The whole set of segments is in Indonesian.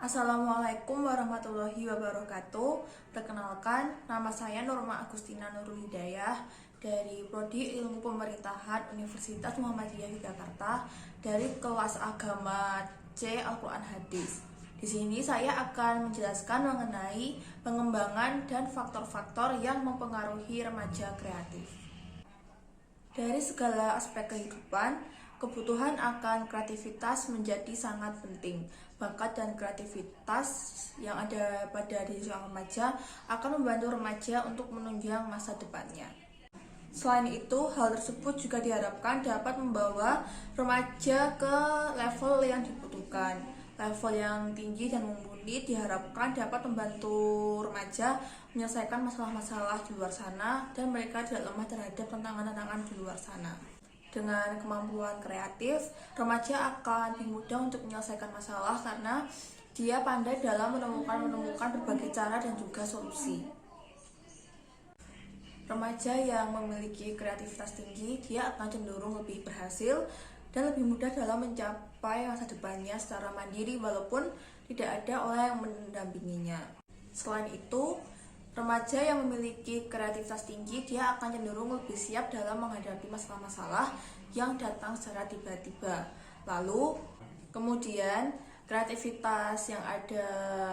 Assalamualaikum warahmatullahi wabarakatuh. Perkenalkan, nama saya Nurma Agustina Nurul Hidayah dari Prodi Ilmu Pemerintahan Universitas Muhammadiyah Yogyakarta dari kelas agama C Al-Quran Hadis. Di sini saya akan menjelaskan mengenai pengembangan dan faktor-faktor yang mempengaruhi remaja kreatif. Dari segala aspek kehidupan, kebutuhan akan kreativitas menjadi sangat penting. Bakat dan kreativitas yang ada pada diri seorang remaja akan membantu remaja untuk menunjang masa depannya. Selain itu, hal tersebut juga diharapkan dapat membawa remaja ke level yang dibutuhkan. Level yang tinggi dan mumpuni diharapkan dapat membantu remaja menyelesaikan masalah-masalah di luar sana dan mereka tidak lemah terhadap tantangan-tantangan di luar sana. Dengan kemampuan kreatif, remaja akan lebih mudah untuk menyelesaikan masalah karena dia pandai dalam menemukan berbagai cara dan juga solusi. Remaja yang memiliki kreativitas tinggi, dia akan cenderung lebih berhasil dan lebih mudah dalam mencapai masa depannya secara mandiri walaupun tidak ada orang yang mendampinginya. Selain itu, remaja yang memiliki kreativitas tinggi, dia akan cenderung lebih siap dalam menghadapi masalah-masalah yang datang secara tiba-tiba. Lalu, kemudian kreativitas yang ada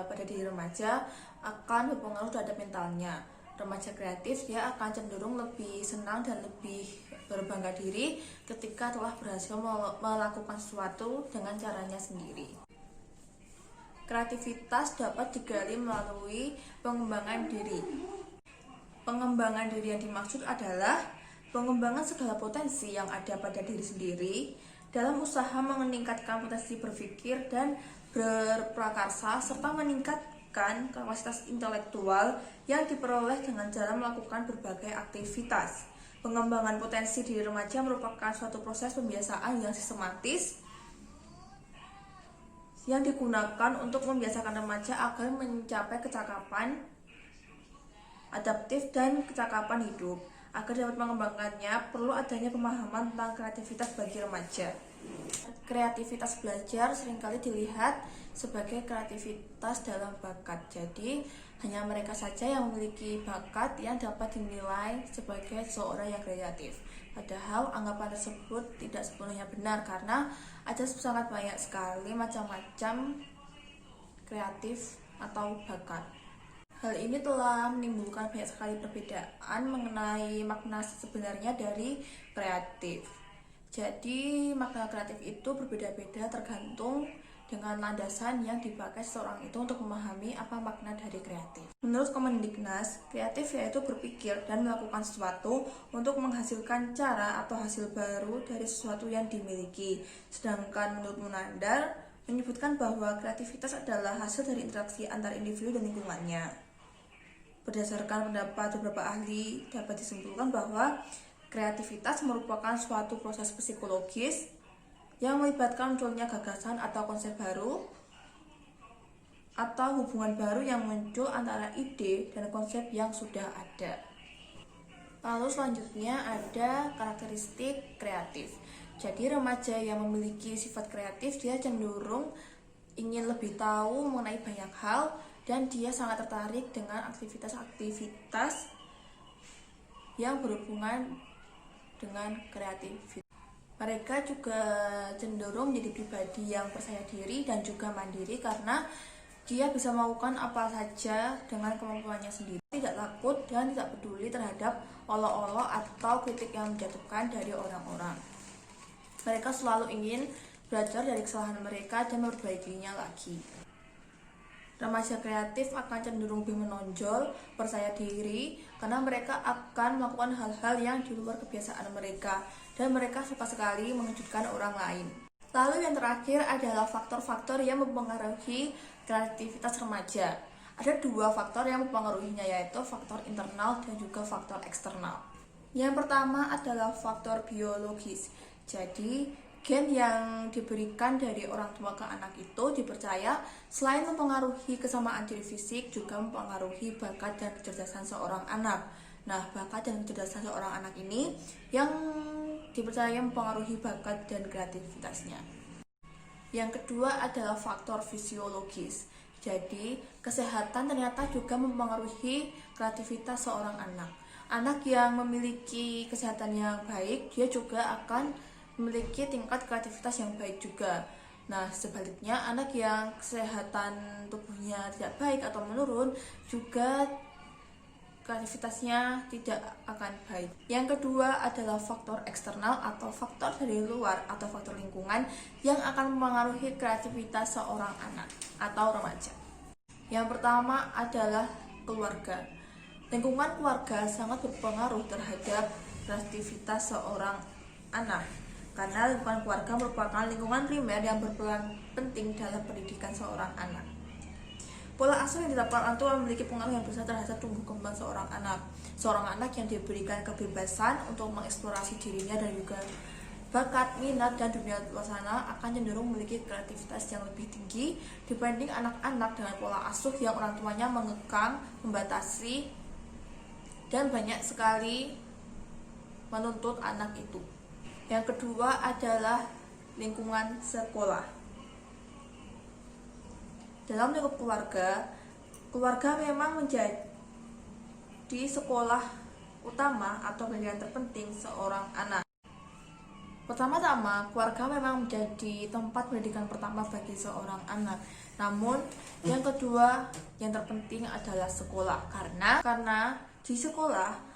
pada diri remaja akan berpengaruh terhadap mentalnya. Remaja kreatif dia akan cenderung lebih senang dan lebih berbangga diri ketika telah berhasil melakukan sesuatu dengan caranya sendiri. Kreativitas dapat digali melalui pengembangan diri. Pengembangan diri yang dimaksud adalah pengembangan segala potensi yang ada pada diri sendiri dalam usaha meningkatkan potensi berpikir dan berprakarsa serta meningkatkan kapasitas intelektual yang diperoleh dengan cara melakukan berbagai aktivitas. Pengembangan potensi diri remaja merupakan suatu proses pembiasaan yang sistematis yang digunakan untuk membiasakan remaja agar mencapai kecakapan adaptif dan kecakapan hidup. Agar dapat mengembangkannya, perlu adanya pemahaman tentang kreativitas bagi remaja. Kreativitas belajar seringkali dilihat sebagai kreativitas dalam bakat. Jadi, hanya mereka saja yang memiliki bakat yang dapat dinilai sebagai seorang yang kreatif. Padahal anggapan tersebut tidak sepenuhnya benar karena ada sangat banyak sekali macam-macam kreatif atau bakat. Hal ini telah menimbulkan banyak sekali perbedaan mengenai makna sebenarnya dari kreatif. Jadi makna kreatif itu berbeda-beda tergantung dengan landasan yang dipakai seseorang itu untuk memahami apa makna dari kreatif. Menurut Kemendiknas, kreatif yaitu berpikir dan melakukan sesuatu untuk menghasilkan cara atau hasil baru dari sesuatu yang dimiliki. Sedangkan menurut Munandar, menyebutkan bahwa kreativitas adalah hasil dari interaksi antar individu dan lingkungannya. Berdasarkan pendapat beberapa ahli, dapat disimpulkan bahwa kreativitas merupakan suatu proses psikologis yang melibatkan munculnya gagasan atau konsep baru atau hubungan baru yang muncul antara ide dan konsep yang sudah ada. Lalu selanjutnya ada karakteristik kreatif. Jadi remaja yang memiliki sifat kreatif dia cenderung ingin lebih tahu mengenai banyak hal dan dia sangat tertarik dengan aktivitas-aktivitas yang berhubungan dengan kreativitas. Mereka juga cenderung menjadi pribadi yang percaya diri dan juga mandiri karena dia bisa melakukan apa saja dengan kemampuannya sendiri, tidak takut dan tidak peduli terhadap olok-olok atau kritik yang menjatuhkan dari orang-orang. Mereka selalu ingin belajar dari kesalahan mereka dan memperbaikinya lagi. Remaja kreatif akan cenderung lebih menonjol, percaya diri, karena mereka akan melakukan hal-hal yang di luar kebiasaan mereka, dan mereka suka sekali mengejutkan orang lain. Lalu yang terakhir adalah faktor-faktor yang mempengaruhi kreativitas remaja. Ada dua faktor yang mempengaruhinya, yaitu faktor internal dan juga faktor eksternal. Yang pertama adalah faktor biologis. Jadi, gen yang diberikan dari orang tua ke anak itu dipercaya selain mempengaruhi kesamaan diri fisik juga mempengaruhi bakat dan kecerdasan seorang anak. Nah, bakat dan kecerdasan seorang anak ini yang dipercaya mempengaruhi bakat dan kreativitasnya. Yang kedua adalah faktor fisiologis. Jadi, kesehatan ternyata juga mempengaruhi kreativitas seorang anak. Anak yang memiliki kesehatan yang baik, dia juga akan memiliki tingkat kreativitas yang baik juga. Nah, sebaliknya anak yang kesehatan tubuhnya tidak baik atau menurun, juga kreativitasnya tidak akan baik. Yang kedua adalah faktor eksternal atau faktor dari luar atau faktor lingkungan yang akan mempengaruhi kreativitas seorang anak atau remaja. Yang pertama adalah keluarga. Lingkungan keluarga sangat berpengaruh terhadap kreativitas seorang anak karena lingkungan keluarga merupakan lingkungan primer yang berperan penting dalam pendidikan seorang anak. Pola asuh yang didapatkan orang tua memiliki pengaruh yang besar terhadap tumbuh kembang seorang anak. Seorang anak yang diberikan kebebasan untuk mengeksplorasi dirinya dan juga bakat, minat, dan dunia luar sana akan cenderung memiliki kreativitas yang lebih tinggi dibanding anak-anak dengan pola asuh yang orang tuanya mengekang, membatasi, dan banyak sekali menuntut anak itu. Yang kedua adalah lingkungan sekolah. Dalam lingkup keluarga memang menjadi sekolah utama atau bagian terpenting seorang anak. Pertama-tama, keluarga memang menjadi tempat pendidikan pertama bagi seorang anak. Namun, yang kedua yang terpenting adalah sekolah. Karena di sekolah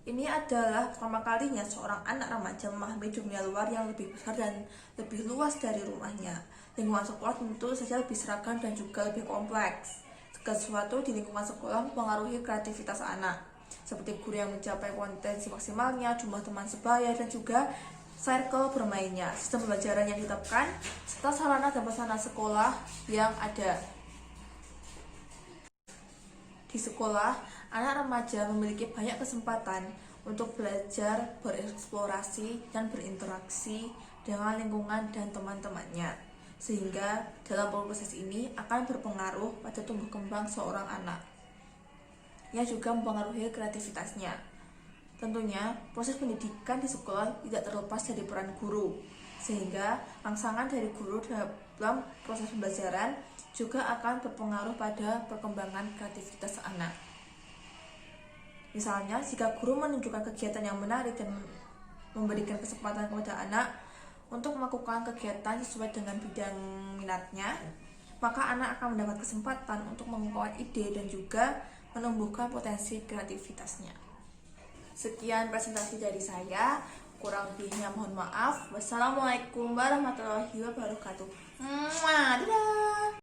ini adalah pertama kalinya seorang anak remaja memahami dunia luar yang lebih besar dan lebih luas dari rumahnya. Lingkungan sekolah tentu saja lebih seragam dan juga lebih kompleks. Segala sesuatu di lingkungan sekolah mempengaruhi kreativitas anak, seperti guru yang mencapai potensi maksimalnya, jumlah teman sebaya, dan juga circle bermainnya, sistem pembelajaran yang ditetapkan, serta sarana dan prasarana sekolah yang ada. Di sekolah, anak remaja memiliki banyak kesempatan untuk belajar, bereksplorasi, dan berinteraksi dengan lingkungan dan teman-temannya. Sehingga dalam proses ini akan berpengaruh pada tumbuh kembang seorang anak, yang juga mempengaruhi kreativitasnya. Tentunya, proses pendidikan di sekolah tidak terlepas dari peran guru, sehingga rangsangan dari guru dalam proses pembelajaran juga akan berpengaruh pada perkembangan kreativitas anak. Misalnya, jika guru menunjukkan kegiatan yang menarik dan memberikan kesempatan kepada anak untuk melakukan kegiatan sesuai dengan bidang minatnya, maka anak akan mendapat kesempatan untuk mengungkapkan ide dan juga menumbuhkan potensi kreativitasnya. Sekian presentasi dari saya, kurang lebihnya mohon maaf. Wassalamualaikum warahmatullahi wabarakatuh. Dadah.